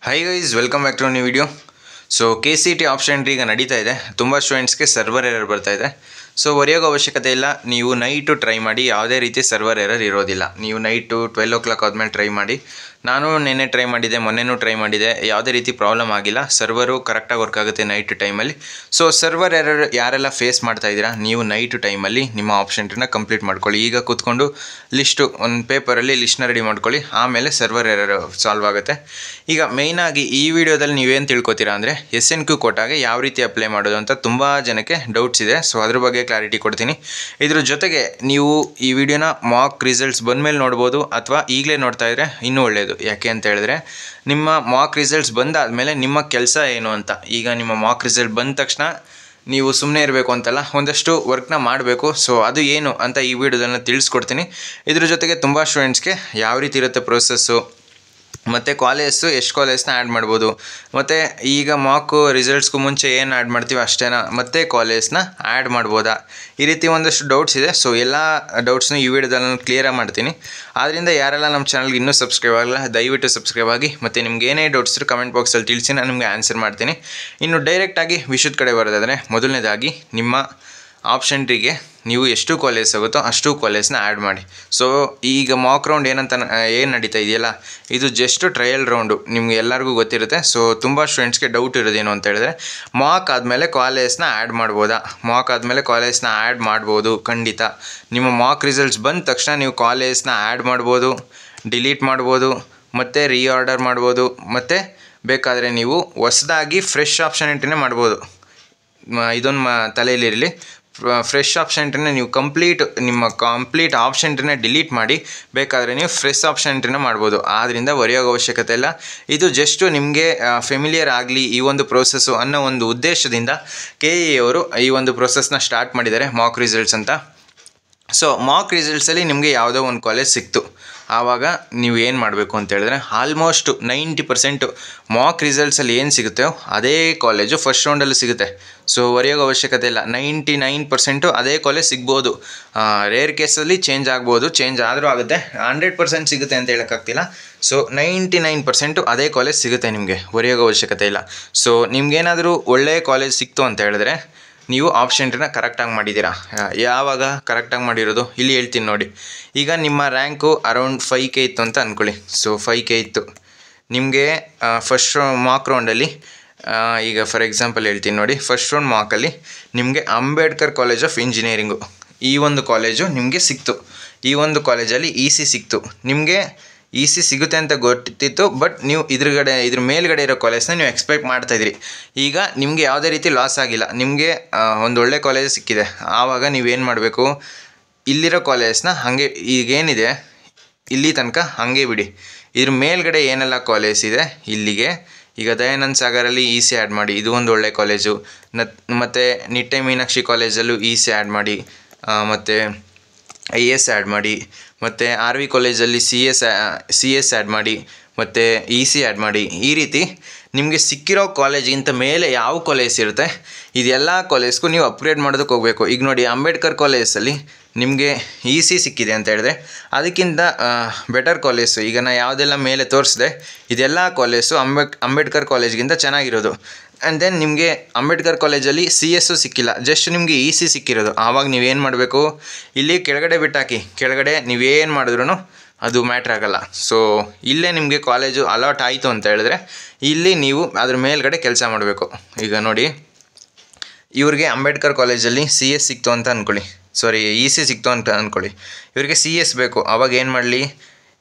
Hi guys, welcome back to a new video. So KCET option entry ಈಗ ನಡೀತಾ ಇದೆ. ತುಂಬ ಸ್ಟೂಡೆಂಟ್ಸ್ಗೆ ಸರ್ವರ್ ಎರರ್ ಬರ್ತಾ ಇದೆ. ಸೊ ಹೊರೆಯೋಗೋ ಅವಶ್ಯಕತೆ ಇಲ್ಲ. ನೀವು ನೈಟು ಟ್ರೈ ಮಾಡಿ, ಯಾವುದೇ ರೀತಿ ಸರ್ವರ್ ಎರರ್ ಇರೋದಿಲ್ಲ. ನೀವು ನೈಟು 12 o'clock ಆದಮೇಲೆ ಟ್ರೈ ಮಾಡಿ. ನಾನು ನೆನ್ನೆ ಟ್ರೈ ಮಾಡಿದ್ದೆ, ಮೊನ್ನೆನೂ ಟ್ರೈ ಮಾಡಿದೆ, ಯಾವುದೇ ರೀತಿ ಪ್ರಾಬ್ಲಮ್ ಆಗಿಲ್ಲ. ಸರ್ವರು ಕರೆಕ್ಟಾಗಿ ವರ್ಕ್ ಆಗುತ್ತೆ ನೈಟ್ ಟೈಮಲ್ಲಿ. ಸೊ ಸರ್ವರ್ ಎರರ್ ಯಾರೆಲ್ಲ ಫೇಸ್ ಮಾಡ್ತಾ ಇದ್ದೀರಾ, ನೀವು ನೈಟ್ ಟೈಮಲ್ಲಿ ನಿಮ್ಮ ಆಪ್ಷನ್ ಎಂಟ್ರಿನ ಕಂಪ್ಲೀಟ್ ಮಾಡ್ಕೊಳ್ಳಿ. ಈಗ ಕೂತ್ಕೊಂಡು ಲಿಸ್ಟು ಒಂದು ಪೇಪರಲ್ಲಿ ಲಿಸ್ಟ್ನ ರೆಡಿ ಮಾಡ್ಕೊಳ್ಳಿ, ಆಮೇಲೆ ಸರ್ವರ್ ಎರರ್ ಸಾಲ್ವ್ ಆಗುತ್ತೆ. ಈಗ ಮೇಯ್ನಾಗಿ ಈ ವಿಡಿಯೋದಲ್ಲಿ ನೀವೇನು ತಿಳ್ಕೊತೀರಾ ಅಂದರೆ SNQ ಕೋಟಾಗೆ ಯಾವ ರೀತಿ ಅಪ್ಲೈ ಮಾಡೋದು ಅಂತ ತುಂಬ ಜನಕ್ಕೆ ಡೌಟ್ಸ್ ಇದೆ. ಸೊ ಅದ್ರ ಬಗ್ಗೆ ಕ್ಲಾರಿಟಿ ಕೊಡ್ತೀನಿ. ಇದ್ರ ಜೊತೆಗೆ ನೀವು ಈ ವಿಡಿಯೋನ ಮಾಕ್ ರಿಸಲ್ಟ್ಸ್ ಬಂದಮೇಲೆ ನೋಡ್ಬೋದು, ಅಥವಾ ಈಗಲೇ ನೋಡ್ತಾ ಇದ್ರೆ ಇನ್ನೂ ಒಳ್ಳೆಯದು. ಯಾಕೆ ಅಂತ ಹೇಳಿದ್ರೆ ನಿಮ್ಮ ಮಾಕ್ ರಿಸಲ್ಟ್ಸ್ ಬಂದಾದಮೇಲೆ ನಿಮ್ಮ ಕೆಲಸ ಏನು ಅಂತ. ಈಗ ನಿಮ್ಮ ಮಾಕ್ ರಿಸಲ್ಟ್ ಬಂದ ತಕ್ಷಣ ನೀವು ಸುಮ್ಮನೆ ಇರಬೇಕು ಅಂತಲ್ಲ, ಒಂದಷ್ಟು ವರ್ಕ್ನ ಮಾಡಬೇಕು. ಸೊ ಅದು ಏನು ಅಂತ ಈ ವಿಡಿಯೋದನ್ನು ತಿಳಿಸ್ಕೊಡ್ತೀನಿ. ಇದ್ರ ಜೊತೆಗೆ ತುಂಬ ಸ್ಟೂಡೆಂಟ್ಸ್ಗೆ ಯಾವ ರೀತಿ ಇರುತ್ತೆ ಪ್ರೊಸೆಸ್ಸು, ಮತ್ತು ಕಾಲೇಜು ಎಷ್ಟು ಕಾಲೇಜ್ನ ಆ್ಯಡ್ ಮಾಡ್ಬೋದು, ಮತ್ತು ಈಗ ಮಾಕು ರಿಸಲ್ಟ್ಸ್ಗೂ ಮುಂಚೆ ಏನು ಆ್ಯಡ್ ಮಾಡ್ತೀವಿ ಅಷ್ಟೇನಾ, ಮತ್ತು ಕಾಲೇಜ್ನ ಆ್ಯಡ್ ಮಾಡ್ಬೋದಾ, ಈ ರೀತಿ ಒಂದಷ್ಟು ಡೌಟ್ಸ್ ಇದೆ. ಸೊ ಎಲ್ಲ ಡೌಟ್ಸ್ನು ಈ ವಿಡಿಯೋದಲ್ಲಿ ನಾನು ಕ್ಲಿಯರಾಗಿ ಮಾಡ್ತೀನಿ. ಆದ್ದರಿಂದ ಯಾರೆಲ್ಲ ನಮ್ಮ ಚಾನಲ್ಗೆ ಇನ್ನೂ ಸಬ್ಸ್ಕ್ರೈಬ್ ಆಗಲ್ಲ, ದಯವಿಟ್ಟು ಸಬ್ಸ್ಕ್ರೈಬ್ ಆಗಿ. ಮತ್ತು ನಿಮ್ಗೆ ಏನೇ ಡೌಟ್ಸ್ ಇದ್ರೂ ಕಮೆಂಟ್ ಬಾಕ್ಸಲ್ಲಿ ತಿಳಿಸಿ, ನಾನು ನಿಮಗೆ ಆನ್ಸರ್ ಮಾಡ್ತೀನಿ. ಇನ್ನು ಡೈರೆಕ್ಟಾಗಿ ವಿಷಯದ ಕಡೆ ಬರೋದಾದರೆ, ಮೊದಲನೇದಾಗಿ ನಿಮ್ಮ ಆಪ್ಷನ್ ಎಂಟ್ರಿಗೆ ನೀವು ಎಷ್ಟು ಕಾಲೇಜ್ ಆಗುತ್ತೋ ಅಷ್ಟು ಕಾಲೇಜ್ನ ಆ್ಯಡ್ ಮಾಡಿ. ಸೊ ಈಗ ಮಾಕ್ ರೌಂಡ್ ಏನು ನಡೀತಾ ಇದೆಯಲ್ಲ, ಇದು ಜಸ್ಟ್ ಟ್ರಯಲ್ ರೌಂಡು, ನಿಮ್ಗೆ ಎಲ್ಲರಿಗೂ ಗೊತ್ತಿರುತ್ತೆ. ಸೊ ತುಂಬ ಸ್ಟೂಡೆಂಟ್ಸ್ಗೆ ಡೌಟ್ ಇರೋದೇನು ಅಂತ ಹೇಳಿದ್ರೆ, ಮಾಕ್ ಆದಮೇಲೆ ಕಾಲೇಜ್ನ ಆ್ಯಡ್ ಮಾಡ್ಬೋದಾ, ಮಾಕ್ ಆದಮೇಲೆ ಕಾಲೇಜ್ನ ಆ್ಯಡ್ ಮಾಡ್ಬೋದು. ಖಂಡಿತ ನಿಮ್ಮ ಮಾಕ್ ರಿಸಲ್ಟ್ಸ್ ಬಂದ ತಕ್ಷಣ ನೀವು ಕಾಲೇಜ್ನ ಆ್ಯಡ್ ಮಾಡ್ಬೋದು, ಡಿಲೀಟ್ ಮಾಡ್ಬೋದು, ಮತ್ತು ರೀಆರ್ಡರ್ ಮಾಡ್ಬೋದು, ಮತ್ತು ಬೇಕಾದರೆ ನೀವು ಹೊಸದಾಗಿ ಫ್ರೆಶ್ ಆಪ್ಷನ್ ಎಂಟ್ರಿನೇ ಮಾಡ್ಬೋದು. ಇದೊಂದು ತಲೆಯಲ್ಲಿರಲಿ. ಫ್ರೆಶ್ ಆಪ್ಷನ್ ಎಂಟ್ರಿನ ನೀವು ನಿಮ್ಮ ಕಂಪ್ಲೀಟ್ ಆಪ್ಷನ್ ಎಂಟ್ರಿನ ಡಿಲೀಟ್ ಮಾಡಿ, ಬೇಕಾದರೆ ನೀವು ಫ್ರೆಶ್ ಆಪ್ಷನ್ ಎಂಟ್ರಿನ ಮಾಡ್ಬೋದು. ಆದ್ದರಿಂದ ಹೊರೆಯೋಗೋ ಅವಶ್ಯಕತೆ ಇಲ್ಲ. ಇದು ಜಸ್ಟು ನಿಮಗೆ ಫೆಮಿಲಿಯರ್ ಆಗಲಿ ಈ ಒಂದು ಪ್ರೋಸೆಸ್ಸು ಅನ್ನೋ ಒಂದು ಉದ್ದೇಶದಿಂದ KE ಅವರು ಈ ಒಂದು ಪ್ರೋಸೆಸ್ನ ಸ್ಟಾರ್ಟ್ ಮಾಡಿದ್ದಾರೆ, ಮಾಕ್ ರಿಸಲ್ಟ್ಸ್ ಅಂತ. ಸೊ ಮಾಕ್ ರಿಸಲ್ಟ್ಸಲ್ಲಿ ನಿಮಗೆ ಯಾವುದೋ ಒಂದು ಕಾಲೇಜ್ ಸಿಕ್ತು, ಆವಾಗ ನೀವು ಏನು ಮಾಡಬೇಕು ಅಂತ ಹೇಳಿದ್ರೆ, ಆಲ್ಮೋಸ್ಟು 90% ಮಾಕ್ ರಿಸಲ್ಟ್ಸಲ್ಲಿ ಏನು ಸಿಗುತ್ತೋ ಅದೇ ಕಾಲೇಜು ಫಸ್ಟ್ ರೌಂಡಲ್ಲಿ ಸಿಗುತ್ತೆ. ಸೊ ಹೊರೆಯೋಗೋ ಅವಶ್ಯಕತೆ ಇಲ್ಲ. 99% ಅದೇ ಕಾಲೇಜ್ ಸಿಗ್ಬೋದು. ರೇರ್ ಕೇಸಲ್ಲಿ ಚೇಂಜ್ ಆಗ್ಬೋದು, ಚೇಂಜ್ ಆದರೂ ಆಗುತ್ತೆ. 100% ಸಿಗುತ್ತೆ ಅಂತ ಹೇಳೋಕ್ಕಾಗ್ತಿಲ್ಲ. ಸೊ 99% ಅದೇ ಕಾಲೇಜ್ ಸಿಗುತ್ತೆ ನಿಮಗೆ, ಹೊರೆಯೋಗೋ ಅವಶ್ಯಕತೆ ಇಲ್ಲ. ಸೊ ನಿಮ್ಗೇನಾದರೂ ಒಳ್ಳೆಯ ಕಾಲೇಜ್ ಸಿಕ್ತು ಅಂತ ಹೇಳಿದ್ರೆ ನೀವು ಆಪ್ಷನ್ ಎಂಟ್ರಿನ ಕರೆಕ್ಟಾಗಿ ಮಾಡಿದ್ದೀರಾ. ಯಾವಾಗ ಕರೆಕ್ಟಾಗಿ ಮಾಡಿರೋದು ಇಲ್ಲಿ ಹೇಳ್ತೀನಿ ನೋಡಿ. ಈಗ ನಿಮ್ಮ ರ್ಯಾಂಕು ಅರೌಂಡ್ 5K ಇತ್ತು ಅಂತ ಅಂದ್ಕೊಳ್ಳಿ. ಸೊ 5K ಇತ್ತು ನಿಮಗೆ ಫಸ್ಟ್ ಮಾಕ್ ರೌಂಡಲ್ಲಿ. ಈಗ ಫಾರ್ ಎಕ್ಸಾಂಪಲ್ ಹೇಳ್ತೀನಿ ನೋಡಿ, ಫಸ್ಟ್ ರೌಂಡ್ ಮಾಕಲ್ಲಿ ನಿಮಗೆ ಅಂಬೇಡ್ಕರ್ ಕಾಲೇಜ್ ಆಫ್ ಇಂಜಿನಿಯರಿಂಗು ಈ ಒಂದು ಕಾಲೇಜು ನಿಮಗೆ ಸಿಕ್ತು. ಈ ಒಂದು ಕಾಲೇಜಲ್ಲಿ EC ಸಿಕ್ತು ನಿಮಗೆ. EC ಸಿಗುತ್ತೆ ಅಂತ ಗೊತ್ತಿತ್ತು, ಬಟ್ ನೀವು ಇದ್ರ ಮೇಲ್ಗಡೆ ಇರೋ ಕಾಲೇಜ್ನ ನೀವು ಎಕ್ಸ್ಪೆಕ್ಟ್ ಮಾಡ್ತಾಯಿದ್ರಿ. ಈಗ ನಿಮಗೆ ಯಾವುದೇ ರೀತಿ ಲಾಸ್ ಆಗಿಲ್ಲ, ನಿಮಗೆ ಒಂದು ಒಳ್ಳೆ ಕಾಲೇಜ್ ಸಿಕ್ಕಿದೆ. ಆವಾಗ ನೀವೇನು ಮಾಡಬೇಕು, ಇಲ್ಲಿರೋ ಕಾಲೇಜ್ನ ಹಾಗೆ ಈಗೇನಿದೆ ಇಲ್ಲಿ ತನಕ ಹಾಗೆ ಬಿಡಿ. ಇದ್ರ ಮೇಲ್ಗಡೆ ಏನೆಲ್ಲ ಕಾಲೇಜ್ ಇದೆ ಇಲ್ಲಿಗೆ, ಈಗ ದಯಾನಂದ ಸಾಗರಲ್ಲಿ EC ಆ್ಯಡ್ ಮಾಡಿ, ಇದು ಒಂದು ಒಳ್ಳೆ ಕಾಲೇಜು. ಮತ್ತು ನಿಟ್ಟೆ ಮೀನಾಕ್ಷಿ ಕಾಲೇಜಲ್ಲೂ EC ಆ್ಯಡ್ ಮಾಡಿ, ಮತ್ತು IS ಆ್ಯಡ್ ಮಾಡಿ, ಮತ್ತು RV ಕಾಲೇಜಲ್ಲಿ CS ಆ್ಯಡ್ ಮಾಡಿ, ಮತ್ತು EC ಆ್ಯಡ್ ಮಾಡಿ. ಈ ರೀತಿ ನಿಮಗೆ ಸಿಕ್ಕಿರೋ ಕಾಲೇಜಿಗಿಂತ ಮೇಲೆ ಯಾವ ಕಾಲೇಜ್ ಇರುತ್ತೆ ಇದೆಲ್ಲ ಕಾಲೇಜ್ಗೂ ನೀವು ಅಪ್ಗ್ರೇಡ್ ಮಾಡೋದಕ್ಕೆ ಹೋಗಬೇಕು. ಈಗ ನೋಡಿ, ಅಂಬೇಡ್ಕರ್ ಕಾಲೇಜಲ್ಲಿ ನಿಮಗೆ EC ಸಿಕ್ಕಿದೆ ಅಂತ ಹೇಳಿದ್ರೆ ಅದಕ್ಕಿಂತ ಬೆಟರ್ ಕಾಲೇಜು, ಈಗ ನಾನು ಯಾವುದೆಲ್ಲ ಮೇಲೆ ತೋರಿಸಿದೆ ಇದೆಲ್ಲ ಕಾಲೇಜು ಅಂಬೇಡ್ಕರ್ ಕಾಲೇಜ್ಗಿಂತ ಚೆನ್ನಾಗಿರೋದು. ಆ್ಯಂಡ್ ದೆನ್ ನಿಮಗೆ ಅಂಬೇಡ್ಕರ್ ಕಾಲೇಜಲ್ಲಿ CS ಸಿಕ್ಕಿಲ್ಲ, ಜಸ್ಟ್ ನಿಮಗೆ EC ಸಿಕ್ಕಿರೋದು. ಆವಾಗ ನೀವೇನು ಮಾಡಬೇಕು, ಇಲ್ಲಿ ಕೆಳಗಡೆ ಬಿಟ್ಟಾಕಿ, ಕೆಳಗಡೆ ನೀವೇನು ಮಾಡಿದ್ರೂ ಅದು ಮ್ಯಾಟ್ರ್ ಆಗೋಲ್ಲ. ಸೊ ಇಲ್ಲೇ ನಿಮಗೆ ಕಾಲೇಜು ಅಲಾಟ್ ಆಯಿತು ಅಂತ ಹೇಳಿದ್ರೆ ಇಲ್ಲಿ ನೀವು ಅದ್ರ ಮೇಲ್ಗಡೆ ಕೆಲಸ ಮಾಡಬೇಕು. ಈಗ ನೋಡಿ, ಇವ್ರಿಗೆ ಅಂಬೇಡ್ಕರ್ ಕಾಲೇಜಲ್ಲಿ CS ಸಿಕ್ತು ಅಂತ ಅಂದ್ಕೊಳ್ಳಿ, EC ಸಿಕ್ತು ಅಂತ ಅಂದ್ಕೊಳ್ಳಿ. ಇವ್ರಿಗೆ CS ಬೇಕು. ಆವಾಗ ಏನು ಮಾಡಲಿ,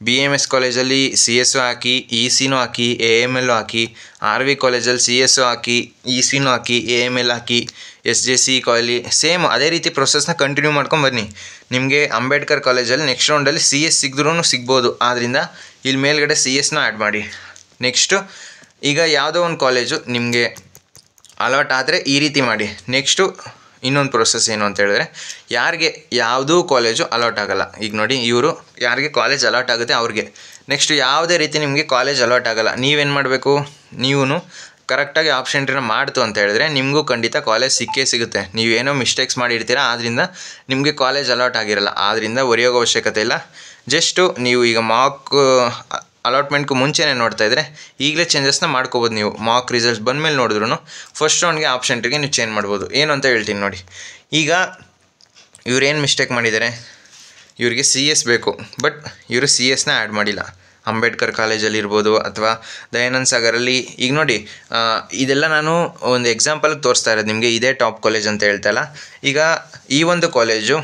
BMS ಕಾಲೇಜಲ್ಲಿ CS ಹಾಕಿ, ECನೂ ಹಾಕಿ, AML ಹಾಕಿ, RV ಕಾಲೇಜಲ್ಲಿ CS ಹಾಕಿ, ECನೂ ಹಾಕಿ, AML ಹಾಕಿ, SJC ಕಾಲೇಜ್ ಸೇಮ್ ಅದೇ ರೀತಿ ಪ್ರೊಸೆಸ್ನ ಕಂಟಿನ್ಯೂ ಮಾಡ್ಕೊಂಡು ಬನ್ನಿ. ನಿಮಗೆ ಅಂಬೇಡ್ಕರ್ ಕಾಲೇಜಲ್ಲಿ ನೆಕ್ಸ್ಟ್ ರೌಂಡಲ್ಲಿ CS ಸಿಕ್ಕಿದ್ರೂ ಸಿಗ್ಬೋದು. ಆದ್ದರಿಂದ ಇಲ್ಲಿ ಮೇಲ್ಗಡೆ CSನ ಆ್ಯಡ್ ಮಾಡಿ. ನೆಕ್ಸ್ಟು ಈಗ ಯಾವುದೋ ಒಂದು ಕಾಲೇಜು ನಿಮಗೆ ಅಲಾಟ್ ಆದರೆ ಈ ರೀತಿ ಮಾಡಿ. ನೆಕ್ಸ್ಟು ಇನ್ನೊಂದು ಪ್ರೊಸೆಸ್ ಏನು ಅಂತ ಹೇಳಿದ್ರೆ, ಯಾರಿಗೆ ಯಾವುದೂ ಕಾಲೇಜು ಅಲಾಟ್ ಆಗೋಲ್ಲ, ಈಗ ನೋಡಿ ಇವರು ಯಾರಿಗೆ ಕಾಲೇಜ್ ಅಲಾಟ್ ಆಗುತ್ತೆ ಅವ್ರಿಗೆ. ನೆಕ್ಸ್ಟು ಯಾವುದೇ ರೀತಿ ನಿಮಗೆ ಕಾಲೇಜ್ ಅಲಾಟ್ ಆಗೋಲ್ಲ, ನೀವೇನು ಮಾಡಬೇಕು, ನೀವು ಕರೆಕ್ಟಾಗಿ ಆಪ್ಷನ್ ಎಂಟ್ರಿನ ಮಾಡ್ತು ಅಂತ ಹೇಳಿದ್ರೆ ನಿಮಗೂ ಖಂಡಿತ ಕಾಲೇಜ್ ಸಿಕ್ಕೇ ಸಿಗುತ್ತೆ. ನೀವೇನೋ ಮಿಸ್ಟೇಕ್ಸ್ ಮಾಡಿರ್ತೀರ, ಆದ್ದರಿಂದ ನಿಮಗೆ ಕಾಲೇಜ್ ಅಲಾಟ್ ಆಗಿರಲ್ಲ. ಆದ್ದರಿಂದ ಹೊರೆಯೋಗೋ ಅವಶ್ಯಕತೆ ಇಲ್ಲ. ಜಸ್ಟು ನೀವು ಈಗ ಮಾಕ್ ಅಲಾಟ್ಮೆಂಟ್ಗೂ ಮುಂಚೆನೇ ನೋಡ್ತಾ ಇದ್ದರೆ ಈಗಲೇ ಚೇಂಜಸ್ನ ಮಾಡ್ಕೋಬೋದು ನೀವು. ಮಾರ್ಕ್ ರಿಸಲ್ಟ್ಸ್ ಬಂದಮೇಲೆ ನೋಡಿದ್ರು ಫಸ್ಟ್ ರೌಂಡ್ಗೆ ಆಪ್ಷನ್ ಟ್ರೀಗೆ ನೀವು ಚೇಂಜ್ ಮಾಡ್ಬೋದು. ಏನು ಅಂತ ಹೇಳ್ತೀನಿ ನೋಡಿ. ಈಗ ಇವ್ರೇನು ಮಿಸ್ಟೇಕ್ ಮಾಡಿದ್ದಾರೆ, ಇವ್ರಿಗೆ CS ಬೇಕು, ಬಟ್ ಇವರು CS ಆ್ಯಡ್ ಮಾಡಿಲ್ಲ. ಅಂಬೇಡ್ಕರ್ ಕಾಲೇಜಲ್ಲಿ ಇರ್ಬೋದು ಅಥವಾ ದಯಾನಂದ ಸಾಗರಲ್ಲಿ. ಈಗ ನೋಡಿ, ಇದೆಲ್ಲ ನಾನು ಒಂದು ಎಕ್ಸಾಂಪಲ್ಗೆ ತೋರಿಸ್ತಾ ಇರೋದು ನಿಮಗೆ. ಇದೇ ಟಾಪ್ ಕಾಲೇಜ್ ಅಂತ ಹೇಳ್ತಾ ಇಲ್ಲ. ಈಗ ಈ ಒಂದು ಕಾಲೇಜು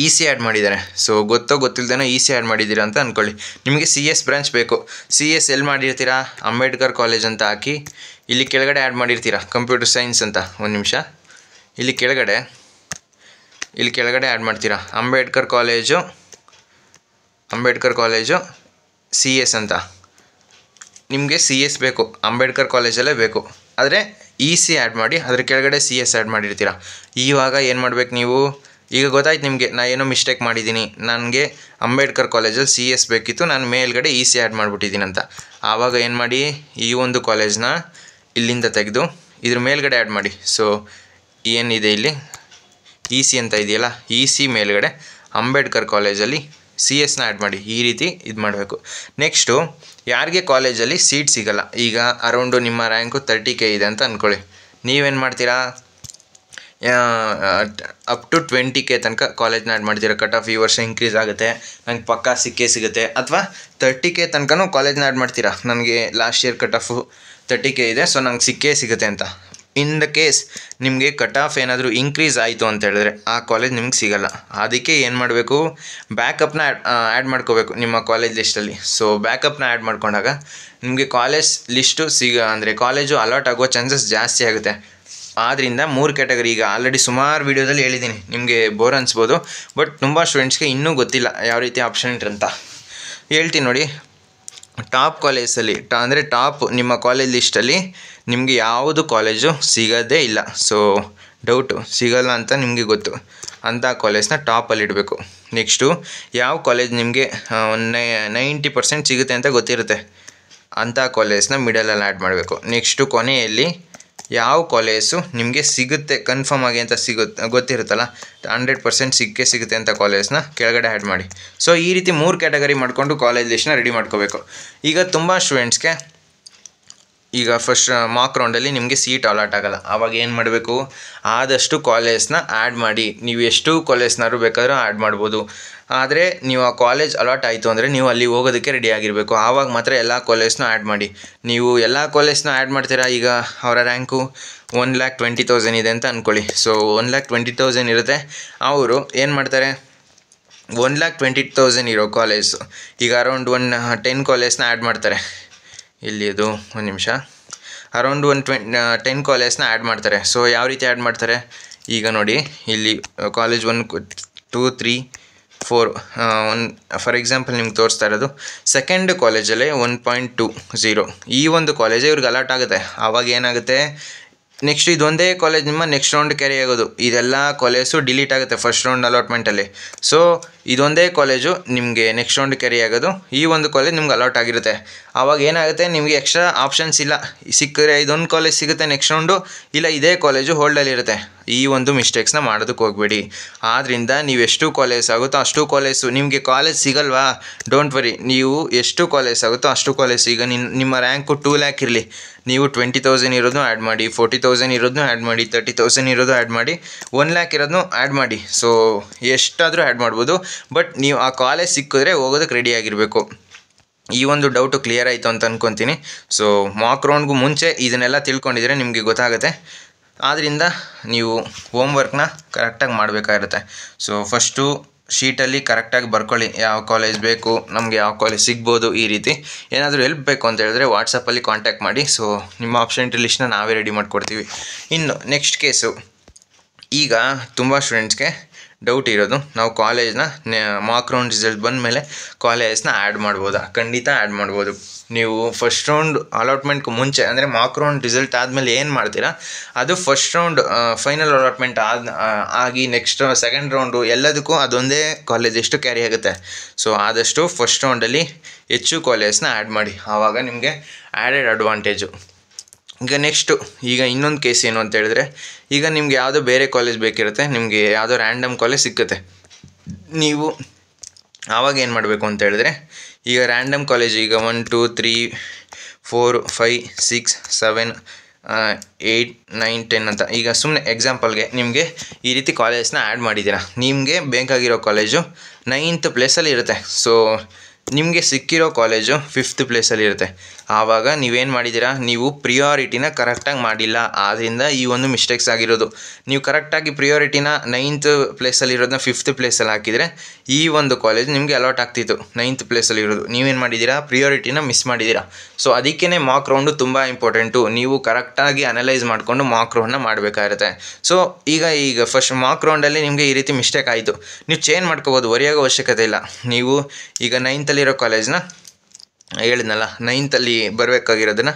EC ಆ್ಯಡ್ ಮಾಡಿದ್ದಾರೆ. ಸೊ ಗೊತ್ತಿಲ್ಲದೇನೋ EC ಆ್ಯಡ್ ಮಾಡಿದ್ದೀರಾ ಅಂತ ಅಂದ್ಕೊಳ್ಳಿ. ನಿಮಗೆ CS ಬ್ರಾಂಚ್ ಬೇಕು. CS ಎಲ್ಲಿ ಮಾಡಿರ್ತೀರಾ? ಅಂಬೇಡ್ಕರ್ ಕಾಲೇಜ್ ಅಂತ ಹಾಕಿ ಇಲ್ಲಿ ಕೆಳಗಡೆ ಆ್ಯಡ್ ಮಾಡಿರ್ತೀರಾ, ಕಂಪ್ಯೂಟರ್ ಸೈನ್ಸ್ ಅಂತ. ಒಂದು ನಿಮಿಷ, ಇಲ್ಲಿ ಕೆಳಗಡೆ ಆ್ಯಡ್ ಮಾಡ್ತೀರಾ ಅಂಬೇಡ್ಕರ್ ಕಾಲೇಜು CS ಅಂತ. ನಿಮಗೆ CS ಬೇಕು, ಅಂಬೇಡ್ಕರ್ ಕಾಲೇಜಲ್ಲೇ ಬೇಕು. ಆದರೆ EC ಆ್ಯಡ್ ಮಾಡಿ ಅದ್ರ ಕೆಳಗಡೆ CS ಆ್ಯಡ್ ಮಾಡಿರ್ತೀರ. ಇವಾಗ ಏನು ಮಾಡ್ಬೇಕು ನೀವು? ಈಗ ಗೊತ್ತಾಯ್ತು ನಿಮಗೆ, ನಾನು ಏನೋ ಮಿಸ್ಟೇಕ್ ಮಾಡಿದ್ದೀನಿ, ನನಗೆ ಅಂಬೇಡ್ಕರ್ ಕಾಲೇಜಲ್ಲಿ CS ಬೇಕಿತ್ತು, ನಾನು ಮೇಲ್ಗಡೆ EC ಆ್ಯಡ್ ಮಾಡಿಬಿಟ್ಟಿದ್ದೀನಿ ಅಂತ. ಆವಾಗ ಏನು ಮಾಡಿ, ಈ ಒಂದು ಕಾಲೇಜ್ನ ಇಲ್ಲಿಂದ ತೆಗೆದು ಇದ್ರ ಮೇಲ್ಗಡೆ ಆ್ಯಡ್ ಮಾಡಿ. ಸೊ ಏನಿದೆ ಇಲ್ಲಿ EC ಅಂತ ಇದೆಯಲ್ಲ, EC ಮೇಲ್ಗಡೆ ಅಂಬೇಡ್ಕರ್ ಕಾಲೇಜಲ್ಲಿ CS ಆ್ಯಡ್ ಮಾಡಿ. ಈ ರೀತಿ ಇದು ಮಾಡಬೇಕು. ನೆಕ್ಸ್ಟು, ಯಾರಿಗೆ ಕಾಲೇಜಲ್ಲಿ ಸೀಟ್ ಸಿಗಲ್ಲ, ಈಗ ಅರೌಂಡು ನಿಮ್ಮ ರ್ಯಾಂಕು 30K ಇದೆ ಅಂತ ಅಂದ್ಕೊಳ್ಳಿ. ನೀವೇನು ಮಾಡ್ತೀರಾ? ಅಪ್ ಟು 20K ತನಕ ಕಾಲೇಜ್ನ ಆ್ಯಡ್ ಮಾಡ್ತೀರಾ. ಕಟ್ ಆಫ್ ಈ ವರ್ಷ ಇನ್ಕ್ರೀಸ್ ಆಗುತ್ತೆ, ನಂಗೆ ಪಕ್ಕಾ ಸಿಗುತ್ತೆ. ಅಥವಾ 30K ತನಕನೂ ಕಾಲೇಜ್ನ ಆ್ಯಡ್ ಮಾಡ್ತೀರಾ. ನನಗೆ last year cut off 30K ಇದೆ, ಸೊ ನಂಗೆ ಸಿಗುತ್ತೆ ಅಂತ. ಇನ್ ದ ಕೇಸ್ ನಿಮಗೆ ಕಟ್ ಆಫ್ ಏನಾದರೂ ಇನ್ಕ್ರೀಸ್ ಆಯಿತು ಅಂತ ಹೇಳಿದ್ರೆ ಆ ಕಾಲೇಜ್ ನಿಮ್ಗೆ ಸಿಗಲ್ಲ. ಅದಕ್ಕೆ ಏನು ಮಾಡಬೇಕು? ಬ್ಯಾಕಪ್ನ ಆ್ಯಡ್ ಮಾಡ್ಕೋಬೇಕು ನಿಮ್ಮ ಕಾಲೇಜ್ ಲಿಸ್ಟಲ್ಲಿ. ಸೊ ಬ್ಯಾಕಪ್ನ ಆ್ಯಡ್ ಮಾಡ್ಕೊಂಡಾಗ ನಿಮಗೆ ಕಾಲೇಜ್ ಲಿಸ್ಟು ಅಂದರೆ ಕಾಲೇಜು ಅಲಾಟ್ ಆಗೋ ಚಾನ್ಸಸ್ ಜಾಸ್ತಿ ಆಗುತ್ತೆ. ಆದ್ದರಿಂದ 3 ಕ್ಯಾಟಗರಿ. ಈಗ ಆಲ್ರೆಡಿ ಸುಮಾರು ವೀಡಿಯೋದಲ್ಲಿ ಹೇಳಿದ್ದೀನಿ, ನಿಮಗೆ ಬೋರ್ ಅನಿಸ್ಬೋದು, ಬಟ್ ತುಂಬ ಸ್ಟೂಡೆಂಟ್ಸ್ಗೆ ಇನ್ನೂ ಗೊತ್ತಿಲ್ಲ ಯಾವ ರೀತಿ ಆಪ್ಷನ್ ಅಂತ ಹೇಳ್ತೀನಿ ನೋಡಿ. ಟಾಪ್ ಕಾಲೇಜಲ್ಲಿ ಅಂದರೆ ಟಾಪ್ ನಿಮ್ಮ ಕಾಲೇಜ್ ಲಿಸ್ಟಲ್ಲಿ ನಿಮಗೆ ಯಾವುದು ಕಾಲೇಜು ಸಿಗೋದೇ ಇಲ್ಲ. ಸೊ ಡೌಟು ಸಿಗಲ್ಲ ಅಂತ ನಿಮಗೆ ಗೊತ್ತು, ಅಂಥ ಕಾಲೇಜ್ನ ಟಾಪಲ್ಲಿ ಇಡಬೇಕು. ನೆಕ್ಸ್ಟು, ಯಾವ ಕಾಲೇಜ್ ನಿಮಗೆ 90% ಸಿಗುತ್ತೆ ಅಂತ ಗೊತ್ತಿರುತ್ತೆ, ಅಂಥ ಕಾಲೇಜ್ನ ಮಿಡಲಲ್ಲಿ ಆ್ಯಡ್ ಮಾಡಬೇಕು. ನೆಕ್ಸ್ಟು, ಕೊನೆಯಲ್ಲಿ ಯಾವ ಕಾಲೇಜು ನಿಮಗೆ ಸಿಗುತ್ತೆ ಕನ್ಫರ್ಮ್ ಆಗಿ ಅಂತ ಗೊತ್ತಿರುತ್ತಲ್ಲ, 100% ಸಿಗುತ್ತೆ ಅಂತ ಕಾಲೇಜ್ನ ಕೆಳಗಡೆ ಆ್ಯಡ್ ಮಾಡಿ. ಸೊ ಈ ರೀತಿ 3 ಕ್ಯಾಟಗರಿ ಮಾಡಿಕೊಂಡು ಕಾಲೇಜ್ ಲಿಸ್ಟ್ನ ರೆಡಿ ಮಾಡ್ಕೋಬೇಕು. ಈಗ ತುಂಬ ಸ್ಟೂಡೆಂಟ್ಸ್ಗೆ ಈಗ ಫಸ್ಟ್ ಮಾರ್ಕ್ ರೌಂಡಲ್ಲಿ ನಿಮಗೆ ಸೀಟ್ ಅಲಾಟ್ ಆಗೋಲ್ಲ. ಆವಾಗ ಏನು ಮಾಡಬೇಕು? ಆದಷ್ಟು ಕಾಲೇಜ್ನ ಆ್ಯಡ್ ಮಾಡಿ. ನೀವು ಎಷ್ಟು ಕಾಲೇಜ್ನಾದ್ರು ಬೇಕಾದ್ರೂ ಆ್ಯಡ್ ಮಾಡ್ಬೋದು. ಆದರೆ ನೀವು ಆ ಕಾಲೇಜ್ ಅಲಾಟ್ ಆಯಿತು ಅಂದರೆ ನೀವು ಅಲ್ಲಿ ಹೋಗೋದಕ್ಕೆ ರೆಡಿ ಆಗಿರಬೇಕು. ಆವಾಗ ಮಾತ್ರ ಎಲ್ಲ ಕಾಲೇಜ್ನ ಆ್ಯಡ್ ಮಾಡಿ. ನೀವು ಎಲ್ಲ ಕಾಲೇಜ್ನ ಆ್ಯಡ್ ಮಾಡ್ತೀರಾ. ಈಗ ಅವರ ರ್ಯಾಂಕು 1,20,000 ಇದೆ ಅಂತ ಅಂದ್ಕೊಳ್ಳಿ. ಸೊ 1,20,000 ಇರುತ್ತೆ. ಅವರು ಏನು ಮಾಡ್ತಾರೆ? 1,20,000 ಇರೋ ಕಾಲೇಜು ಈಗ ಅರೌಂಡ್ 10 ಕಾಲೇಜ್ನ ಆ್ಯಡ್ ಮಾಡ್ತಾರೆ. ಇಲ್ಲಿ ಅದು ಒಂದು ನಿಮಿಷ, ಅರೌಂಡ್ 10 ಕಾಲೇಜ್ನ ಆ್ಯಡ್ ಮಾಡ್ತಾರೆ. ಸೊ ಯಾವ ರೀತಿ ಆ್ಯಡ್ ಮಾಡ್ತಾರೆ? ಈಗ ನೋಡಿ, ಇಲ್ಲಿ ಕಾಲೇಜ್ 1, 2, 3, 4 ಫಾರ್ ಎಕ್ಸಾಂಪಲ್ ನಿಮ್ಗೆ ತೋರಿಸ್ತಾ ಇರೋದು ಸೆಕೆಂಡ್ ಕಾಲೇಜಲ್ಲೇ 1.20 ಈ ಒಂದು ಕಾಲೇಜೇ ಇವ್ರಿಗೆ ಅಲಾಟ್ ಆಗುತ್ತೆ. ಆವಾಗ ಏನಾಗುತ್ತೆ? ನೆಕ್ಸ್ಟ್ ಇದೊಂದೇ ಕಾಲೇಜ್ ನಿಮ್ಮ ನೆಕ್ಸ್ಟ್ ರೌಂಡ್ ಕ್ಯಾರಿ ಆಗೋದು. ಇದೆಲ್ಲ ಕಾಲೇಜು ಡಿಲೀಟ್ ಆಗುತ್ತೆ ಫಸ್ಟ್ ರೌಂಡ್ ಅಲಾಟ್ಮೆಂಟಲ್ಲಿ. ಸೊ ಇದೊಂದೇ ಕಾಲೇಜು ನಿಮಗೆ ನೆಕ್ಸ್ಟ್ ರೌಂಡ್ ಕ್ಯಾರಿ ಆಗೋದು. ಈ ಒಂದು ಕಾಲೇಜ್ ನಿಮ್ಗೆ ಅಲಾಟ್ ಆಗಿರುತ್ತೆ. ಆವಾಗ ಏನಾಗುತ್ತೆ? ನಿಮಗೆ ಎಕ್ಸ್ಟ್ರಾ ಆಪ್ಷನ್ಸ್ ಇಲ್ಲ. ಸಿಕ್ಕಿದ್ರೆ ಇದೊಂದು ಕಾಲೇಜ್ ಸಿಗುತ್ತೆ ನೆಕ್ಸ್ಟ್ ರೌಂಡು, ಇಲ್ಲ ಇದೇ ಕಾಲೇಜು ಹೋಲ್ಡಲ್ಲಿರುತ್ತೆ. ಈ ಒಂದು ಮಿಸ್ಟೇಕ್ಸ್ನ ಮಾಡೋದಕ್ಕೆ ಹೋಗಬೇಡಿ. ಆದ್ದರಿಂದ ನೀವು ಎಷ್ಟು ಕಾಲೇಜ್ ಆಗುತ್ತೋ ಅಷ್ಟು ಕಾಲೇಜು. ನಿಮಗೆ ಕಾಲೇಜ್ ಸಿಗಲ್ವಾ? ಡೋಂಟ್ ವರಿ, ನೀವು ಎಷ್ಟು ಕಾಲೇಜ್ ಆಗುತ್ತೋ ಅಷ್ಟು ಕಾಲೇಜ್. ಈಗ ನಿಮ್ಮ ರ್ಯಾಂಕು 2 lakh ಇರಲಿ, ನೀವು 20,000 ಇರೋದನ್ನು ಆ್ಯಡ್ ಮಾಡಿ, 40,000 ಇರೋದನ್ನು ಆ್ಯಡ್ ಮಾಡಿ, 30,000 ಇರೋದು ಆ್ಯಡ್ ಮಾಡಿ, 1 lakh ಇರೋದನ್ನು ಆ್ಯಡ್ ಮಾಡಿ. ಸೊ ಎಷ್ಟಾದರೂ ಆ್ಯಡ್ ಮಾಡ್ಬೋದು. ಬಟ್ ನೀವು ಆ ಕಾಲೇಜ್ ಸಿಕ್ಕಿದ್ರೆ ಹೋಗೋದಕ್ಕೆ ರೆಡಿ ಆಗಿರಬೇಕು. ಈ ಒಂದು ಡೌಟು ಕ್ಲಿಯರ್ ಆಯಿತು ಅಂತ ಅಂದ್ಕೊತೀನಿ. ಸೊ ಮಾರ್ಕ್ ರೌಂಡ್ಗೂ ಮುಂಚೆ ಇದನ್ನೆಲ್ಲ ತಿಳ್ಕೊಂಡಿದ್ರೆ ನಿಮಗೆ ಗೊತ್ತಾಗುತ್ತೆ. ಆದ್ದರಿಂದ ನೀವು ಹೋಮ್ವರ್ಕ್ನ ಕರೆಕ್ಟಾಗಿ ಮಾಡಬೇಕಾಗಿರುತ್ತೆ. ಸೊ ಫಸ್ಟು ಶೀಟಲ್ಲಿ ಕರೆಕ್ಟಾಗಿ ಬರ್ಕೊಳ್ಳಿ, ಯಾವ ಕಾಲೇಜ್ ಬೇಕು, ನಮಗೆ ಯಾವ ಕಾಲೇಜ್ ಸಿಗ್ಬೋದು. ಈ ರೀತಿ ಏನಾದರೂ ಹೆಲ್ಪ್ ಬೇಕು ಅಂತ ಹೇಳಿದ್ರೆ ವಾಟ್ಸಪ್ಪಲ್ಲಿ ಕಾಂಟ್ಯಾಕ್ಟ್ ಮಾಡಿ. ಸೊ ನಿಮ್ಮ ಆಪ್ಷನ್ ಲಿಸ್ಟ್ನ ನಾವೇ ರೆಡಿ ಮಾಡಿಕೊಡ್ತೀವಿ. ಇನ್ನು ನೆಕ್ಸ್ಟ್ ಕೇಸು, ಈಗ ತುಂಬ ಸ್ಟೂಡೆಂಟ್ಸ್ಗೆ ಡೌಟ್ ಇರೋದು, ನಾವು ಕಾಲೇಜ್ನ ಮಾರ್ಕ್ ರೌಂಡ್ ರಿಸಲ್ಟ್ ಬಂದ ಮೇಲೆ ಕಾಲೇಜ್ನ ಆ್ಯಡ್ ಮಾಡ್ಬೋದಾ? ಖಂಡಿತ ಆ್ಯಡ್ ಮಾಡ್ಬೋದು. ನೀವು ಫಸ್ಟ್ ರೌಂಡ್ ಅಲಾಟ್ಮೆಂಟ್ಗೆ ಮುಂಚೆ ಅಂದರೆ ಮಾರ್ಕ್ ರೌಂಡ್ ರಿಸಲ್ಟ್ ಆದಮೇಲೆ ಏನು ಮಾಡ್ತೀರಾ, ಅದು ಫಸ್ಟ್ ರೌಂಡ್ ಫೈನಲ್ ಅಲಾಟ್ಮೆಂಟ್ ಆಗಿ ನೆಕ್ಸ್ಟ್ ಸೆಕೆಂಡ್ ರೌಂಡು ಎಲ್ಲದಕ್ಕೂ ಅದೊಂದೇ ಕಾಲೇಜ್ ಎಷ್ಟು ಕ್ಯಾರಿ ಆಗುತ್ತೆ. ಸೊ ಆದಷ್ಟು ಫಸ್ಟ್ ರೌಂಡಲ್ಲಿ ಹೆಚ್ಚು ಕಾಲೇಜ್ನ ಆ್ಯಡ್ ಮಾಡಿ. ಆವಾಗ ನಿಮಗೆ ಆ್ಯಡೆಡ್ ಅಡ್ವಾಂಟೇಜು. ಈಗ ಇನ್ನೊಂದು ಕೇಸ್ ಏನು ಅಂತ ಹೇಳಿದ್ರೆ, ಈಗ ನಿಮ್ಗೆ ಯಾವುದೋ ಬೇರೆ ಕಾಲೇಜ್ ಬೇಕಿರುತ್ತೆ, ನಿಮಗೆ ಯಾವುದೋ ರ್ಯಾಂಡಮ್ ಕಾಲೇಜ್ ಸಿಕ್ಕುತ್ತೆ. ನೀವು ಆವಾಗ ಏನು ಮಾಡಬೇಕು ಅಂತ ಹೇಳಿದ್ರೆ, ಈಗ ರ್ಯಾಂಡಮ್ ಕಾಲೇಜ್ ಈಗ 1 2 3 4 5 6 7 8 9 10 ಅಂತ ಈಗ ಸುಮ್ಮನೆ ಎಕ್ಸಾಂಪಲ್ಗೆ ನಿಮಗೆ ಈ ರೀತಿ ಕಾಲೇಜ್ನ ಆ್ಯಡ್ ಮಾಡಿದ್ದೀರಾ. ನಿಮಗೆ ಬೇಕಾಗಿರೋ ಕಾಲೇಜು 9th ಪ್ಲೇಸಲ್ಲಿ ಇರುತ್ತೆ. ಸೊ ನಿಮಗೆ ಸಿಕ್ಕಿರೋ ಕಾಲೇಜು 5th ಪ್ಲೇಸಲ್ಲಿ ಇರುತ್ತೆ. ಆವಾಗ ನೀವೇನು ಮಾಡಿದ್ದೀರಾ, ನೀವು ಪ್ರಿಯಾರಿಟಿನ ಕರೆಕ್ಟಾಗಿ ಮಾಡಿಲ್ಲ. ಆದ್ದರಿಂದ ಈ ಒಂದು ಮಿಸ್ಟೇಕ್ಸ್ ಆಗಿರೋದು. ನೀವು ಕರೆಕ್ಟಾಗಿ ಪ್ರಿಯಾರಿಟಿನ 9th ಪ್ಲೇಸಲ್ಲಿರೋದನ್ನ 5th ಪ್ಲೇಸಲ್ಲಿ ಹಾಕಿದರೆ ಈ ಒಂದು ಕಾಲೇಜ್ ನಿಮಗೆ ಅಲಾಟ್ ಆಗ್ತಿತ್ತು. 9th ಪ್ಲೇಸಲ್ಲಿರೋದು ನೀವೇನು ಮಾಡಿದ್ದೀರಾ, ಪ್ರಿಯಾರಿಟಿನ ಮಿಸ್ ಮಾಡಿದ್ದೀರಾ. ಸೊ ಅದಕ್ಕೇ ಮಾಕ್ ರೌಂಡು ತುಂಬ ಇಂಪಾರ್ಟೆಂಟು. ನೀವು ಕರೆಕ್ಟಾಗಿ ಅನಲೈಸ್ ಮಾಡಿಕೊಂಡು ಮಾಕ್ ರೌಂಡನ್ನ ಮಾಡಬೇಕಾಗಿರುತ್ತೆ. ಸೊ ಈಗ ಫಸ್ಟ್ ಮಾಕ್ ರೌಂಡಲ್ಲಿ ನಿಮಗೆ ಈ ರೀತಿ ಮಿಸ್ಟೇಕ್ ಆಯಿತು, ನೀವು ಚೇಂಜ್ ಮಾಡ್ಕೋಬೋದು, ವರಿಯಾಗೋ ಅವಶ್ಯಕತೆ ಇಲ್ಲ. ನೀವು ಈಗ 9thಲ್ಲಿರೋ ಕಾಲೇಜ್ನ ಹೇಳಿದ್ನಲ್ಲ, 9thಲ್ಲಿ ಬರಬೇಕಾಗಿರೋದನ್ನ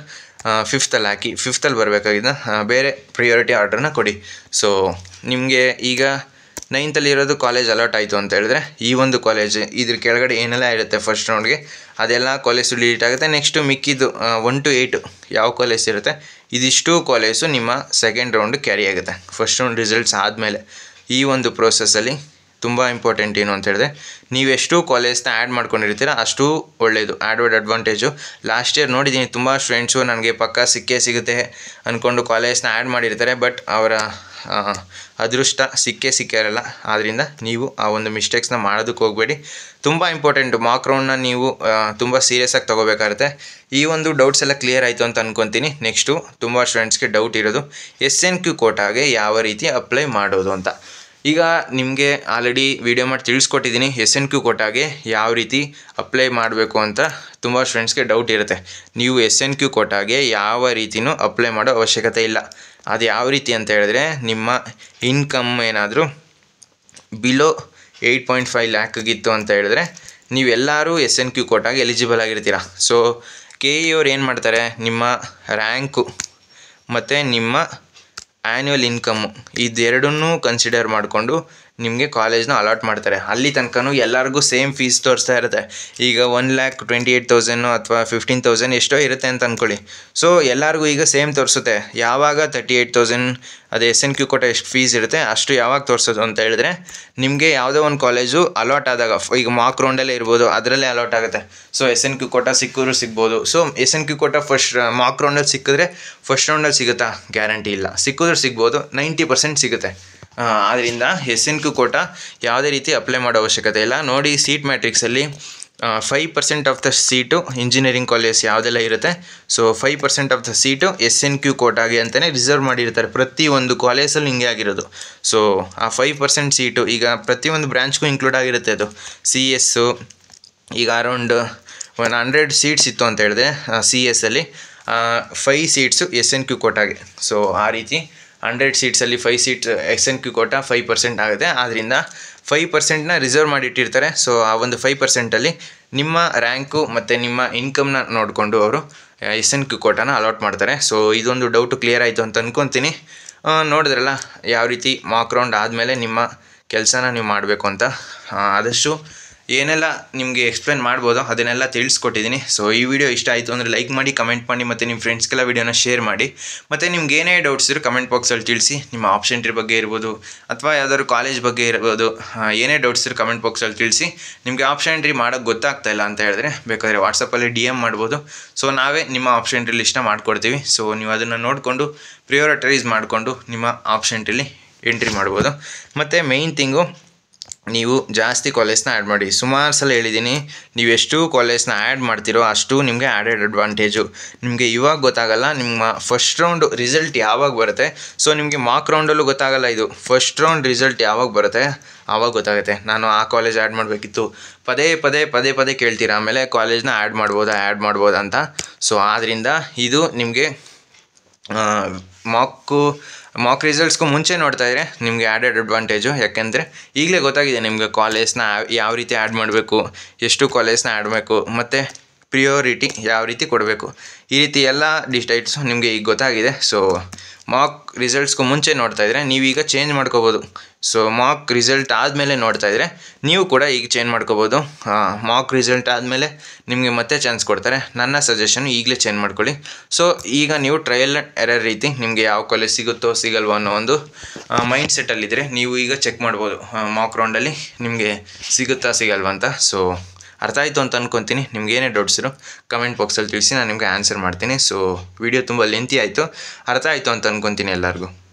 5thಲ್ಲಿ ಹಾಕಿ, 5thಲ್ಲಿ ಬರಬೇಕಾಗಿದ್ದನ್ನ ಬೇರೆ ಪ್ರಿಯಾರಿಟಿ ಆರ್ಡ್ರನ್ನ ಕೊಡಿ. ಸೊ ನಿಮಗೆ ಈಗ 9thಲ್ಲಿ ಇರೋದು ಕಾಲೇಜ್ ಅಲಾಟ್ ಆಯಿತು ಅಂತ ಹೇಳಿದ್ರೆ ಈ ಒಂದು ಕಾಲೇಜ್ ಇದ್ರ ಕೆಳಗಡೆ ಏನೆಲ್ಲ ಇರುತ್ತೆ ಫಸ್ಟ್ ರೌಂಡ್ಗೆ ಅದೆಲ್ಲ ಕಾಲೇಜು ಡಿಲೀಟ್ ಆಗುತ್ತೆ. ನೆಕ್ಸ್ಟು ಮಿಕ್ಕಿದ್ದು 1 to 8 ಯಾವ ಕಾಲೇಜ್ ಇರುತ್ತೆ ಇದಿಷ್ಟು ಕಾಲೇಜು ನಿಮ್ಮ ಸೆಕೆಂಡ್ ರೌಂಡ್ ಕ್ಯಾರಿ ಆಗುತ್ತೆ. ಫಸ್ಟ್ ರೌಂಡ್ ರಿಸಲ್ಟ್ಸ್ ಆದಮೇಲೆ ಈ ಒಂದು ಪ್ರೋಸೆಸ್ಸಲ್ಲಿ ತುಂಬ ಇಂಪಾರ್ಟೆಂಟ್ ಏನು ಅಂತ ಹೇಳಿದ್ರೆ, ನೀವೆಷ್ಟು ಕಾಲೇಜ್ನ ಆ್ಯಡ್ ಮಾಡ್ಕೊಂಡಿರ್ತೀರ ಅಷ್ಟು ಒಳ್ಳೆಯದು, ಆ್ಯಡ್ ಅಡ್ವಾಂಟೇಜು. ಲಾಸ್ಟ್ ಇಯರ್ ನೋಡಿದ್ದೀನಿ ತುಂಬ ಸ್ಟೂಡೆಂಟ್ಸು ನನಗೆ ಪಕ್ಕ ಸಿಗುತ್ತೆ ಅಂದ್ಕೊಂಡು ಕಾಲೇಜ್ನ ಆ್ಯಡ್ ಮಾಡಿರ್ತಾರೆ, ಬಟ್ ಅವರ ಅದೃಷ್ಟ ಸಿಕ್ಕಿರಲ್ಲ. ಆದ್ದರಿಂದ ನೀವು ಆ ಒಂದು ಮಿಸ್ಟೇಕ್ಸ್ನ ಮಾಡೋದಕ್ಕೆ ಹೋಗಬೇಡಿ. ತುಂಬ ಇಂಪಾರ್ಟೆಂಟು ಮಾಕ್ ರೌಂಡ್ನ ನೀವು ತುಂಬ ಸೀರಿಯಸ್ಸಾಗಿ ತೊಗೋಬೇಕಾಗುತ್ತೆ. ಈ ಒಂದು ಡೌಟ್ಸ್ ಎಲ್ಲ ಕ್ಲಿಯರ್ ಆಯಿತು ಅಂತ ಅಂದ್ಕೊತೀನಿ. ನೆಕ್ಸ್ಟು ತುಂಬ ಸ್ಟೂಡೆಂಟ್ಸ್ಗೆ ಡೌಟ್ ಇರೋದು SNQ ಕೋಟಾಗೆ ಯಾವ ರೀತಿ ಅಪ್ಲೈ ಮಾಡೋದು ಅಂತ. ಈಗ ನಿಮಗೆ ಆಲ್ರೆಡಿ ವಿಡಿಯೋ ಮಾಡಿ ತಿಳಿಸ್ಕೊಟ್ಟಿದ್ದೀನಿ SNQ ಕೋಟಾಗೆ ಯಾವ ರೀತಿ ಅಪ್ಲೈ ಮಾಡಬೇಕು ಅಂತ. ತುಂಬ ಸ್ಟೂಡೆಂಟ್ಸ್ಗೆ ಡೌಟ್ ಇರುತ್ತೆ. ನೀವು SNQ ಕೋಟಾಗೆ ಯಾವ ರೀತಿಯೂ ಅಪ್ಲೈ ಮಾಡೋ ಅವಶ್ಯಕತೆ ಇಲ್ಲ. ಅದು ಯಾವ ರೀತಿ ಅಂತ ಹೇಳಿದ್ರೆ, ನಿಮ್ಮ ಇನ್ಕಮ್ ಏನಾದರೂ ಬಿಲೋ 8.5 ಲ್ಯಾಕ್ಗಿತ್ತು ಅಂತ ಹೇಳಿದ್ರೆ ನೀವೆಲ್ಲರೂ SNQ ಕೋಟಾಗೆ ಎಲಿಜಿಬಲ್ ಆಗಿರ್ತೀರ. ಸೊ KE ಅವ್ರು ಏನು ಮಾಡ್ತಾರೆ, ನಿಮ್ಮ ರ್ಯಾಂಕು ಮತ್ತು ನಿಮ್ಮ ಆ್ಯನ್ಯುವಲ್ ಇನ್ಕಮ್ಮು ಇದೆರಡನ್ನೂ ಕನ್ಸಿಡರ್ ಮಾಡಿಕೊಂಡು ನಿಮಗೆ ಕಾಲೇಜ್ನ ಅಲಾಟ್ ಮಾಡ್ತಾರೆ. ಅಲ್ಲಿ ತನಕನೂ ಎಲ್ಲರಿಗೂ ಸೇಮ್ ಫೀಸ್ ತೋರಿಸ್ತಾ ಇರುತ್ತೆ. ಈಗ 1,28,000 ಅಥವಾ 15,000 ಎಷ್ಟೋ ಇರುತ್ತೆ ಅಂತ ಅಂದ್ಕೊಳ್ಳಿ. ಸೊ ಎಲ್ಲರಿಗೂ ಈಗ ಸೇಮ್ ತೋರಿಸುತ್ತೆ. ಯಾವಾಗ 38,000 ಅದು SNQ ಕೋಟ ಎಷ್ಟು ಫೀಸ್ ಇರುತ್ತೆ ಅಷ್ಟು ಯಾವಾಗ ತೋರಿಸೋದು ಅಂತ ಹೇಳಿದ್ರೆ, ನಿಮಗೆ ಯಾವುದೋ ಒಂದು ಕಾಲೇಜು ಅಲಾಟ್ ಆದಾಗ, ಈಗ ಮಾಕ್ ರೌಂಡಲ್ಲೇ ಇರ್ಬೋದು, ಅದರಲ್ಲೇ ಅಲಾಟ್ ಆಗುತ್ತೆ. ಸೊ SNQ ಕೋಟ ಸಿಕ್ಕಿದ್ರು ಸಿಗ್ಬೋದು. ಸೊ SNQ ಕೋಟ ಫಸ್ಟ್ ಮಾಕ್ ರೌಂಡಲ್ಲಿ ಸಿಕ್ಕಿದ್ರೆ ಫಸ್ಟ್ ರೌಂಡಲ್ಲಿ ಸಿಗುತ್ತಾ ಗ್ಯಾರಂಟಿ ಇಲ್ಲ, ಸಿಕ್ಕಿದ್ರು ಸಿಗ್ಬೋದು, 90% ಸಿಗುತ್ತೆ. ಆದ್ದರಿಂದ SNQ ಕೋಟ ಯಾವುದೇ ರೀತಿ ಅಪ್ಲೈ ಮಾಡೋ ಅವಶ್ಯಕತೆ ಇಲ್ಲ. ನೋಡಿ, ಸೀಟ್ ಮ್ಯಾಟ್ರಿಕ್ಸಲ್ಲಿ 5% of the seat engineering college ಯಾವುದೆಲ್ಲ ಇರುತ್ತೆ, so 5% of the seat SNQ ಕೋಟಾಗೆ ಅಂತಲೇ ರಿಸರ್ವ್ ಮಾಡಿರ್ತಾರೆ. ಪ್ರತಿಯೊಂದು ಕಾಲೇಜಲ್ಲಿ ಹಿಂಗೆ ಆಗಿರೋದು. ಸೊ ಆ 5% ಸೀಟು ಈಗ ಪ್ರತಿಯೊಂದು ಬ್ರ್ಯಾಂಚ್ಗೂ ಇನ್ಕ್ಲೂಡ್ ಆಗಿರುತ್ತೆ. ಅದು CS ಈಗ ಅರೌಂಡ್ 100 ಸೀಟ್ಸ್ ಇತ್ತು ಅಂತ ಹೇಳಿದ್ರೆ CS ಅಲ್ಲಿ 5 ಸೀಟ್ಸು SNQ ಕೋಟಾಗೆ. ಸೊ ಆ ರೀತಿ 100 ಸೀಟ್ಸಲ್ಲಿ 5 ಸೀಟ್ಸ್ SNQ ಕೋಟ 5% ಆಗುತ್ತೆ. ಆದ್ದರಿಂದ 5%ನ ರಿಸರ್ವ್ ಮಾಡಿಟ್ಟಿರ್ತಾರೆ. ಸೊ ಆ ಒಂದು 5%ಅಲ್ಲಿ ನಿಮ್ಮ ರ್ಯಾಂಕು ಮತ್ತು ನಿಮ್ಮ ಇನ್ಕಮ್ನ ನೋಡಿಕೊಂಡು ಅವರು SNQ ಕೋಟಾನ ಅಲಾಟ್ ಮಾಡ್ತಾರೆ. ಸೊ ಇದೊಂದು ಡೌಟು ಕ್ಲಿಯರ್ ಆಯಿತು ಅಂತ ಅಂದ್ಕೊತೀನಿ. ನೋಡಿದ್ರಲ್ಲ ಯಾವ ರೀತಿ ಮಾಕ್ ರೌಂಡ್ ಆದಮೇಲೆ ನಿಮ್ಮ ಕೆಲಸನ ನೀವು ಮಾಡಬೇಕು ಅಂತ. ಆದಷ್ಟು ಏನೆಲ್ಲ ನಿಮಗೆ ಎಕ್ಸ್ಪ್ಲೇನ್ ಮಾಡ್ಬೋದು ಅದನ್ನೆಲ್ಲ ತಿಳಿಸ್ಕೊಟ್ಟಿದ್ದೀನಿ. ಸೊ ಈ ವಿಡಿಯೋ ಇಷ್ಟ ಆಯಿತು ಅಂದರೆ ಲೈಕ್ ಮಾಡಿ, ಕಮೆಂಟ್ ಮಾಡಿ, ಮತ್ತು ನಿಮ್ಮ ಫ್ರೆಂಡ್ಸ್ಗೆಲ್ಲ ವಿಡಿಯೋನ ಶೇರ್ ಮಾಡಿ. ಮತ್ತು ನಿಮ್ಗೆ ಏನೇ ಡೌಟ್ಸ್ ಇದ್ದರೂ ಕಮೆಂಟ್ ಬಾಕ್ಸಲ್ಲಿ ತಿಳಿಸಿ. ನಿಮ್ಮ ಆಪ್ಷನ್ ಟ್ರೀ ಬಗ್ಗೆ ಇರ್ಬೋದು ಅಥವಾ ಯಾವ್ದಾದ್ರು ಕಾಲೇಜ್ ಬಗ್ಗೆ ಇರ್ಬೋದು, ಏನೇ ಡೌಟ್ಸ್ ಇದ್ದರೂ ಕಮೆಂಟ್ ಬಾಕ್ಸಲ್ಲಿ ತಿಳಿಸಿ. ನಿಮಗೆ ಆಪ್ಷನ್ ಟ್ರೀ ಮಾಡೋಕ್ಕೆ ಗೊತ್ತಾಗ್ತಾ ಇಲ್ಲ ಅಂತ ಹೇಳಿದ್ರೆ ಬೇಕಾದರೆ ವಾಟ್ಸಪ್ಪಲ್ಲಿ DM ಮಾಡ್ಬೋದು. ಸೊ ನಾವೇ ನಿಮ್ಮ ಆಪ್ಷನ್ ಟ್ರೀ ಲಿಸ್ಟ್ನ ಮಾಡಿಕೊಡ್ತೀವಿ. ಸೊ ನೀವು ಅದನ್ನು ನೋಡಿಕೊಂಡು ಪ್ರಿಯೋರಿಟೈಸ್ ಮಾಡಿಕೊಂಡು ನಿಮ್ಮ ಆಪ್ಷನ್ ಟ್ರೀಲಿ ಎಂಟ್ರಿ ಮಾಡ್ಬೋದು. ಮತ್ತು ಮೇಯ್ನ್ ಥಿಂಗು, ನೀವು ಜಾಸ್ತಿ ಕಾಲೇಜ್ನ ಆ್ಯಡ್ ಮಾಡಿ. ಸುಮಾರು ಸಲ ಹೇಳಿದ್ದೀನಿ, ನೀವು ಎಷ್ಟು ಕಾಲೇಜ್ನ ಆ್ಯಡ್ ಮಾಡ್ತೀರೋ ಅಷ್ಟು ನಿಮಗೆ ಆ್ಯಡೆಡ್ ಅಡ್ವಾಂಟೇಜು. ನಿಮಗೆ ಇವಾಗ ಗೊತ್ತಾಗಲ್ಲ, ನಿಮ್ಮ ಫಸ್ಟ್ ರೌಂಡ್ ರಿಸಲ್ಟ್ ಯಾವಾಗ ಬರುತ್ತೆ. ಸೊ ನಿಮಗೆ ಮಾಕ್ ರೌಂಡಲ್ಲೂ ಗೊತ್ತಾಗಲ್ಲ, ಇದು ಫಸ್ಟ್ ರೌಂಡ್ ರಿಸಲ್ಟ್ ಯಾವಾಗ ಬರುತ್ತೆ ಆವಾಗ ಗೊತ್ತಾಗುತ್ತೆ. ನಾನು ಆ ಕಾಲೇಜ್ ಆ್ಯಡ್ ಮಾಡಬೇಕಿತ್ತು, ಪದೇ ಕೇಳ್ತೀರಾ, ಆಮೇಲೆ ಕಾಲೇಜ್ನ ಆ್ಯಡ್ ಮಾಡ್ಬೋದಾ ಅಂತ. ಸೊ ಆದ್ದರಿಂದ ಇದು ನಿಮಗೆ ಮಾಕ್ ರಿಸಲ್ಟ್ಸ್ಗೂ ಮುಂಚೆ ನೋಡ್ತಾ ಇದ್ರೆ ನಿಮಗೆ ಆ್ಯಡೆಡ್ ಅಡ್ವಾಂಟೇಜು. ಯಾಕೆಂದರೆ ಈಗಲೇ ಗೊತ್ತಾಗಿದೆ ನಿಮಗೆ ಕಾಲೇಜ್ನ ಯಾವ ರೀತಿ ಆ್ಯಡ್ ಮಾಡಬೇಕು, ಎಷ್ಟು ಕಾಲೇಜ್ನ ಆ್ಯಡ್ ಮಾಡಬೇಕು, ಮತ್ತು ಪ್ರಿಯೋರಿಟಿ ಯಾವ ರೀತಿ ಕೊಡಬೇಕು, ಈ ರೀತಿ ಎಲ್ಲ ಡಿಟೈಲ್ಸು ನಿಮಗೆ ಈಗ ಗೊತ್ತಾಗಿದೆ. ಸೊ ಮಾಕ್ ರಿಸಲ್ಟ್ಸ್ಗೂ ಮುಂಚೆ ನೋಡ್ತಾ ಇದ್ದರೆ ನೀವೀಗ ಚೇಂಜ್ ಮಾಡ್ಕೋಬೋದು. ಸೊ ಮಾಕ್ ರಿಸಲ್ಟ್ ಆದಮೇಲೆ ನೋಡ್ತಾ ಇದ್ದರೆ ನೀವು ಕೂಡ ಈಗ ಚೇಂಜ್ ಮಾಡ್ಕೋಬೋದು. ಮಾಕ್ ರಿಸಲ್ಟ್ ಆದಮೇಲೆ ನಿಮಗೆ ಮತ್ತೆ ಚಾನ್ಸ್ ಕೊಡ್ತಾರೆ. ನನ್ನ ಸಜೆಷನ್ ಈಗಲೇ ಚೇಂಜ್ ಮಾಡ್ಕೊಳ್ಳಿ. ಸೊ ಈಗ ನೀವು ಟ್ರಯಲ್ ಎರರ್ ರೀತಿ ನಿಮಗೆ ಯಾವ ಕಾಲೇಜ್ ಸಿಗುತ್ತೋ ಸಿಗಲ್ವೋ ಅನ್ನೋ ಒಂದು ಮೈಂಡ್ ಸೆಟ್ಟಲ್ಲಿದ್ದರೆ ನೀವು ಈಗ ಚೆಕ್ ಮಾಡ್ಬೋದು ಮಾಕ್ ರೌಂಡಲ್ಲಿ ನಿಮಗೆ ಸಿಗುತ್ತಾ ಸಿಗಲ್ವಾ ಅಂತ. ಸೊ ಅರ್ಥ ಆಯಿತು ಅಂತ ಅಂದ್ಕೊತೀನಿ. ನಿಮ್ಗೆ ಏನೇ ಡೌಟ್ಸ್ ಇರೋ ಕಮೆಂಟ್ ಬಾಕ್ಸಲ್ಲಿ ತಿಳಿಸಿ, ನಾನು ನಿಮಗೆ ಆನ್ಸರ್ ಮಾಡ್ತೀನಿ. ಸೊ ವಿಡಿಯೋ ತುಂಬ ಲೆಂತಿ ಆಯಿತು, ಅರ್ಥ ಆಯಿತು ಅಂತ ಅಂದ್ಕೊತೀನಿ ಎಲ್ಲರಿಗೂ.